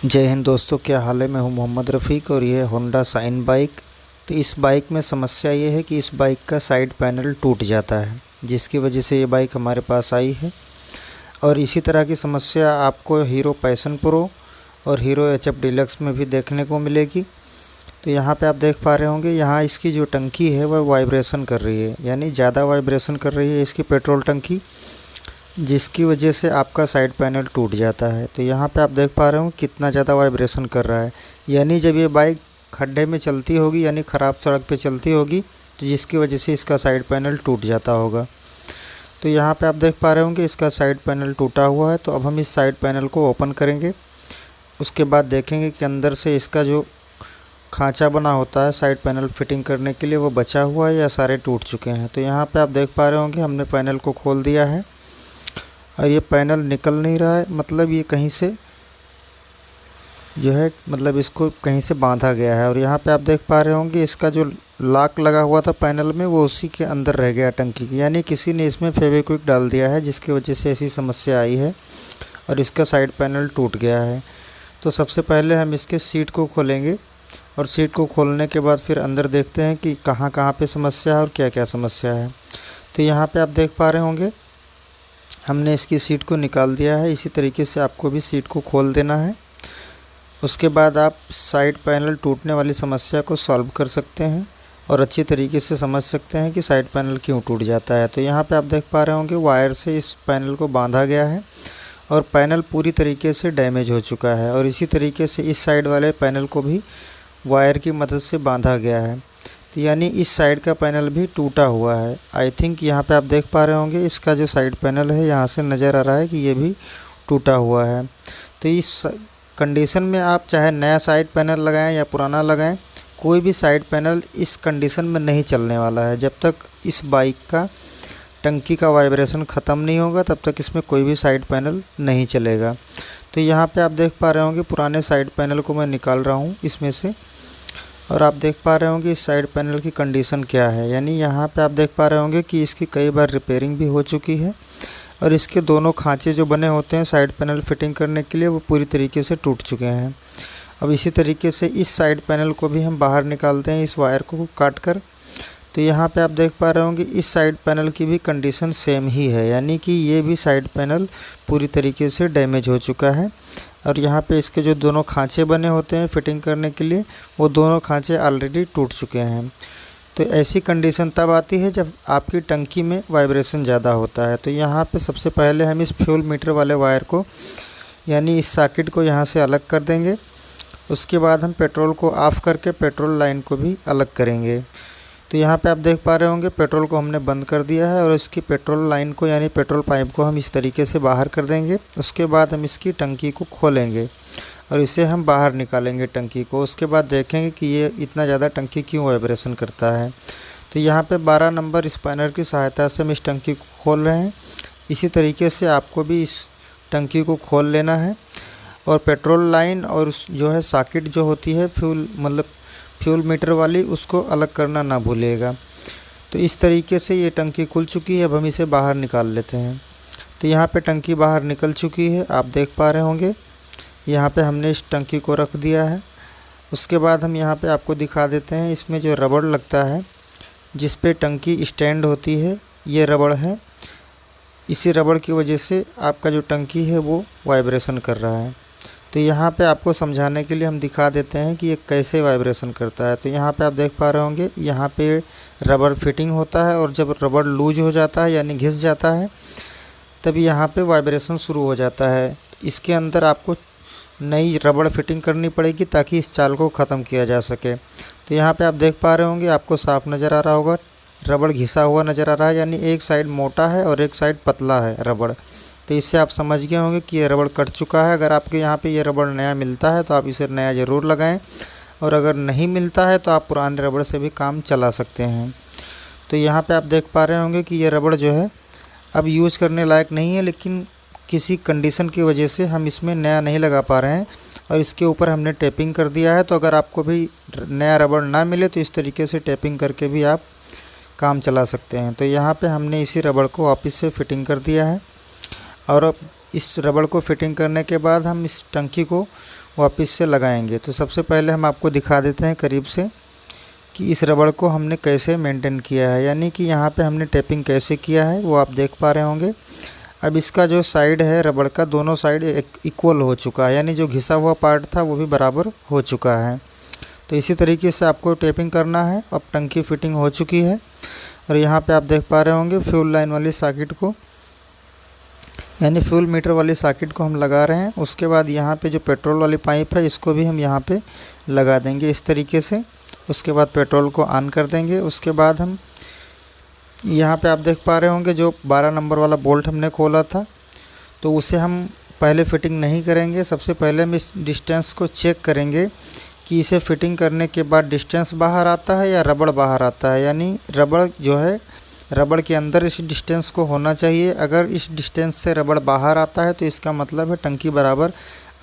जय हिंद दोस्तों, क्या हाल है। मैं हूं मोहम्मद रफ़ीक और ये है होंडा शाइन बाइक। तो इस बाइक में समस्या ये है कि इस बाइक का साइड पैनल टूट जाता है, जिसकी वजह से ये बाइक हमारे पास आई है। और इसी तरह की समस्या आपको हीरो पैशन प्रो और हीरो HF डीलक्स में भी देखने को मिलेगी। तो यहाँ पे आप देख पा रहे होंगे, यहाँ इसकी जो टंकी है वह वाइब्रेशन कर रही है, यानी ज़्यादा वाइब्रेशन कर रही है इसकी पेट्रोल टंकी, जिसकी वजह से आपका साइड पैनल टूट जाता है। तो यहाँ पे आप देख पा रहे हो कितना ज़्यादा वाइब्रेशन कर रहा है, यानी जब ये बाइक खड्डे में चलती होगी, यानी ख़राब सड़क पे चलती होगी, तो जिसकी वजह से इसका साइड पैनल टूट जाता होगा। तो यहाँ पे आप देख पा रहे होंगे इसका साइड पैनल टूटा हुआ है। तो अब हम इस साइड पैनल को ओपन करेंगे, उसके बाद देखेंगे कि अंदर से इसका जो खांचा बना होता है साइड पैनल फिटिंग करने के लिए, वो बचा हुआ है या सारे टूट चुके हैं। तो यहाँ पे आप देख पा रहे होंगे हमने पैनल को खोल दिया है और ये पैनल निकल नहीं रहा है, मतलब ये कहीं से जो है, मतलब इसको कहीं से बांधा गया है। और यहाँ पे आप देख पा रहे होंगे इसका जो लॉक लगा हुआ था पैनल में, वो उसी के अंदर रह गया टंकी की, यानी किसी ने इसमें फेविक्विक डाल दिया है, जिसकी वजह से ऐसी समस्या आई है और इसका साइड पैनल टूट गया है। तो सबसे पहले हम इसके सीट को खोलेंगे और सीट को खोलने के बाद फिर अंदर देखते हैं कि कहाँ कहाँ पे समस्या है और क्या क्या समस्या है। तो यहाँ पे आप देख पा रहे होंगे हमने इसकी सीट को निकाल दिया है। इसी तरीके से आपको भी सीट को खोल देना है। उसके बाद आप साइड पैनल टूटने वाली समस्या को सॉल्व कर सकते हैं और अच्छी तरीके से समझ सकते हैं कि साइड पैनल क्यों टूट जाता है। तो यहाँ पे आप देख पा रहे होंगे वायर से इस पैनल को बांधा गया है और पैनल पूरी तरीके से डैमेज हो चुका है। और इसी तरीके से इस साइड वाले पैनल को भी वायर की मदद से बांधा गया है, तो यानी इस साइड का पैनल भी टूटा हुआ है। आई थिंक यहाँ पे आप देख पा रहे होंगे इसका जो साइड पैनल है, यहाँ से नज़र आ रहा है कि ये भी टूटा हुआ है। तो इस कंडीशन में आप चाहे नया साइड पैनल लगाएं या पुराना लगाएं, कोई भी साइड पैनल इस कंडीशन में नहीं चलने वाला है। जब तक इस बाइक का टंकी का वाइब्रेशन ख़त्म नहीं होगा, तब तक इसमें कोई भी साइड पैनल नहीं चलेगा। तो यहाँ पे आप देख पा रहे होंगे पुराने साइड पैनल को मैं निकाल रहा हूँ इसमें से, और आप देख पा रहे होंगे इस साइड पैनल की कंडीशन क्या है। यानी यहाँ पे आप देख पा रहे होंगे कि इसकी कई बार रिपेयरिंग भी हो चुकी है और इसके दोनों खांचे जो बने होते हैं साइड पैनल फिटिंग करने के लिए, वो पूरी तरीके से टूट चुके हैं। अब इसी तरीके से इस साइड पैनल को भी हम बाहर निकालते हैं इस वायर को काट कर। तो यहाँ पे आप देख पा रहे होंगे इस साइड पैनल की भी कंडीशन सेम ही है, यानी कि ये भी साइड पैनल पूरी तरीके से डैमेज हो चुका है। और यहाँ पे इसके जो दोनों खांचे बने होते हैं फिटिंग करने के लिए, वो दोनों खांचे ऑलरेडी टूट चुके हैं। तो ऐसी कंडीशन तब आती है जब आपकी टंकी में वाइब्रेशन ज़्यादा होता है। तो यहाँ पे सबसे पहले हम इस फ्यूल मीटर वाले वायर को, यानी इस सॉकेट को यहाँ से अलग कर देंगे। उसके बाद हम पेट्रोल को ऑफ़ करके पेट्रोल लाइन को भी अलग करेंगे। तो यहाँ पे आप देख पा रहे होंगे पेट्रोल को हमने बंद कर दिया है और इसकी पेट्रोल लाइन को, यानी पेट्रोल पाइप को हम इस तरीके से बाहर कर देंगे। उसके बाद हम इसकी टंकी को खोलेंगे और इसे हम बाहर निकालेंगे टंकी को। उसके बाद देखेंगे कि ये इतना ज़्यादा टंकी क्यों वाइब्रेशन करता है। तो यहाँ पे 12 नंबर स्पैनर की सहायता से हम इस टंकी को खोल रहे हैं। इसी तरीके से आपको भी इस टंकी को खोल लेना है और पेट्रोल लाइन और जो है सॉकेट जो होती है फ्यूल मीटर वाली, उसको अलग करना ना भूलिएगा। तो इस तरीके से ये टंकी खुल चुकी है। अब हम इसे बाहर निकाल लेते हैं। तो यहाँ पे टंकी बाहर निकल चुकी है, आप देख पा रहे होंगे। यहाँ पे हमने इस टंकी को रख दिया है। उसके बाद हम यहाँ पे आपको दिखा देते हैं, इसमें जो रबड़ लगता है जिस पे टंकी स्टैंड होती है, ये रबड़ है। इसी रबड़ की वजह से आपका जो टंकी है वो वाइब्रेशन कर रहा है। तो यहाँ पे आपको समझाने के लिए हम दिखा देते हैं कि ये कैसे वाइब्रेशन करता है। तो यहाँ पे आप देख पा रहे होंगे, यहाँ पे रबड़ फिटिंग होता है और जब रबड़ लूज हो जाता है, यानी घिस जाता है, तभी यहाँ पे वाइब्रेशन शुरू हो जाता है। इसके अंदर आपको नई रबड़ फिटिंग करनी पड़ेगी ताकि इस चाल को ख़त्म किया जा सके। तो यहाँ पे आप देख पा रहे होंगे, आपको साफ नज़र आ रहा होगा, रबड़ घिसा हुआ नज़र आ रहा है, यानी एक साइड मोटा है और एक साइड पतला है रबड़। तो इससे आप समझ गए होंगे कि ये रबड़ कट चुका है। अगर आपके यहाँ पे ये रबड़ नया मिलता है तो आप इसे नया ज़रूर लगाएं, और अगर नहीं मिलता है तो आप पुराने रबड़ से भी काम चला सकते हैं। तो यहाँ पे आप देख पा रहे होंगे कि ये रबड़ जो है अब यूज़ करने लायक नहीं है, लेकिन किसी कंडीशन की वजह से हम इसमें नया नहीं लगा पा रहे हैं और इसके ऊपर हमने टेपिंग कर दिया है। तो अगर आपको भी नया रबड़ ना मिले तो इस तरीके से टेपिंग करके भी आप काम चला सकते हैं। तो यहाँ पे हमने इसी रबड़ को वापस से फिटिंग कर दिया है और अब इस रबड़ को फिटिंग करने के बाद हम इस टंकी को वापस से लगाएंगे। तो सबसे पहले हम आपको दिखा देते हैं करीब से कि इस रबड़ को हमने कैसे मेंटेन किया है, यानी कि यहाँ पे हमने टेपिंग कैसे किया है वो आप देख पा रहे होंगे। अब इसका जो साइड है रबड़ का, दोनों साइड इक्वल हो चुका है, यानी जो घिसा हुआ पार्ट था वो भी बराबर हो चुका है। तो इसी तरीके से आपको टेपिंग करना है। अब टंकी फिटिंग हो चुकी है और यहाँ पे आप देख पा रहे होंगे फ्यूल लाइन वाली सॉकेट को, यानी फ्यूल मीटर वाली सॉकेट को हम लगा रहे हैं। उसके बाद यहाँ पे जो पेट्रोल वाली पाइप है इसको भी हम यहाँ पे लगा देंगे इस तरीके से। उसके बाद पेट्रोल को ऑन कर देंगे। उसके बाद हम यहाँ पे आप देख पा रहे होंगे जो 12 नंबर वाला बोल्ट हमने खोला था, तो उसे हम पहले फिटिंग नहीं करेंगे। सबसे पहले हम इस डिस्टेंस को चेक करेंगे कि इसे फिटिंग करने के बाद डिस्टेंस बाहर आता है या रबड़ बाहर आता है, यानी रबड़ जो है रबड़ के अंदर इस डिस्टेंस को होना चाहिए। अगर इस डिस्टेंस से रबड़ बाहर आता है तो इसका मतलब है टंकी बराबर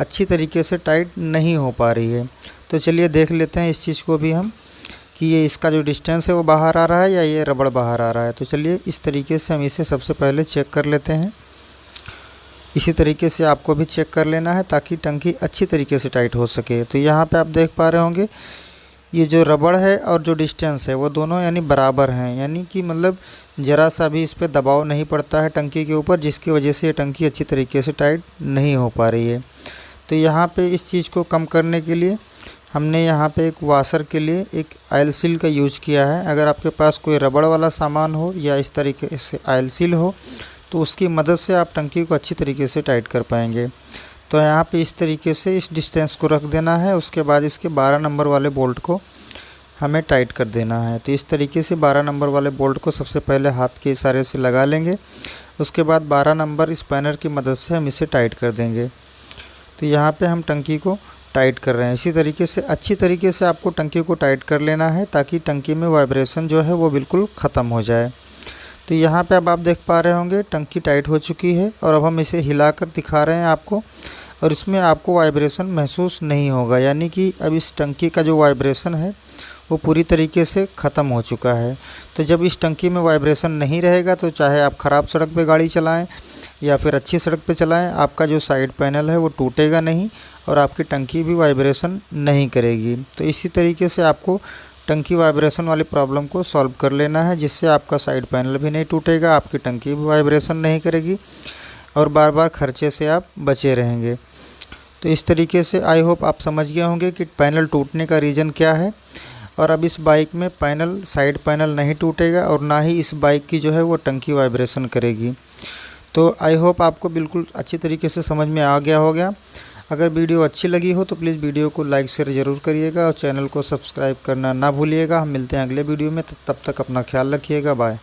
अच्छी तरीके से टाइट नहीं हो पा रही है। तो चलिए देख लेते हैं इस चीज़ को भी हम कि ये इसका जो डिस्टेंस है वो बाहर आ रहा है या ये रबड़ बाहर आ रहा है। तो चलिए इस तरीके से हम इसे सबसे पहले चेक कर लेते हैं। इसी तरीके से आपको भी चेक कर लेना है ताकि टंकी अच्छी तरीके से टाइट हो सके। तो यहाँ पे आप देख पा रहे होंगे ये जो रबड़ है और जो डिस्टेंस है वो दोनों यानी बराबर हैं, यानी कि मतलब ज़रा सा भी इस पर दबाव नहीं पड़ता है टंकी के ऊपर, जिसकी वजह से ये टंकी अच्छी तरीके से टाइट नहीं हो पा रही है। तो यहाँ पे इस चीज़ को कम करने के लिए हमने यहाँ पे एक वाशर के लिए एक ऑयल सील का यूज किया है। अगर आपके पास कोई रबड़ वाला सामान हो या इस तरीके से ऑयल सील हो तो उसकी मदद से आप टंकी को अच्छी तरीके से टाइट कर पाएंगे। तो यहाँ पे इस तरीके से इस डिस्टेंस को रख देना है। उसके बाद इसके 12 नंबर वाले बोल्ट को हमें टाइट कर देना है। तो इस तरीके से 12 नंबर वाले बोल्ट को सबसे पहले हाथ के इशारे से लगा लेंगे। उसके बाद 12 नंबर स्पैनर की मदद से हम इसे टाइट कर देंगे। तो यहाँ पे हम टंकी को टाइट कर रहे हैं। इसी तरीके से अच्छी तरीके से आपको टंकी को टाइट कर लेना है ताकि टंकी में वाइब्रेशन जो है वो बिल्कुल ख़त्म हो जाए। तो यहाँ पे अब आप देख पा रहे होंगे टंकी टाइट हो चुकी है और अब हम इसे हिलाकर दिखा रहे हैं आपको, और इसमें आपको वाइब्रेशन महसूस नहीं होगा, यानी कि अब इस टंकी का जो वाइब्रेशन है वो पूरी तरीके से ख़त्म हो चुका है। तो जब इस टंकी में वाइब्रेशन नहीं रहेगा तो चाहे आप ख़राब सड़क पे गाड़ी चलाएं या फिर अच्छी सड़क पे चलाएं, आपका जो साइड पैनल है वो टूटेगा नहीं और आपकी टंकी भी वाइब्रेशन नहीं करेगी। तो इसी तरीके से आपको टंकी वाइब्रेशन वाली प्रॉब्लम को सॉल्व कर लेना है, जिससे आपका साइड पैनल भी नहीं टूटेगा, आपकी टंकी भी वाइब्रेशन नहीं करेगी और बार बार खर्चे से आप बचे रहेंगे। तो इस तरीके से आई होप आप समझ गए होंगे कि पैनल टूटने का रीज़न क्या है। और अब इस बाइक में पैनल साइड पैनल नहीं टूटेगा और ना ही इस बाइक की जो है वो टंकी वाइब्रेशन करेगी। तो आई होप आपको बिल्कुल अच्छी तरीके से समझ में आ गया होगा। अगर वीडियो अच्छी लगी हो तो प्लीज़ वीडियो को लाइक शेयर ज़रूर करिएगा और चैनल को सब्सक्राइब करना ना भूलिएगा। हम मिलते हैं अगले वीडियो में, तब तक अपना ख्याल रखिएगा। बाय।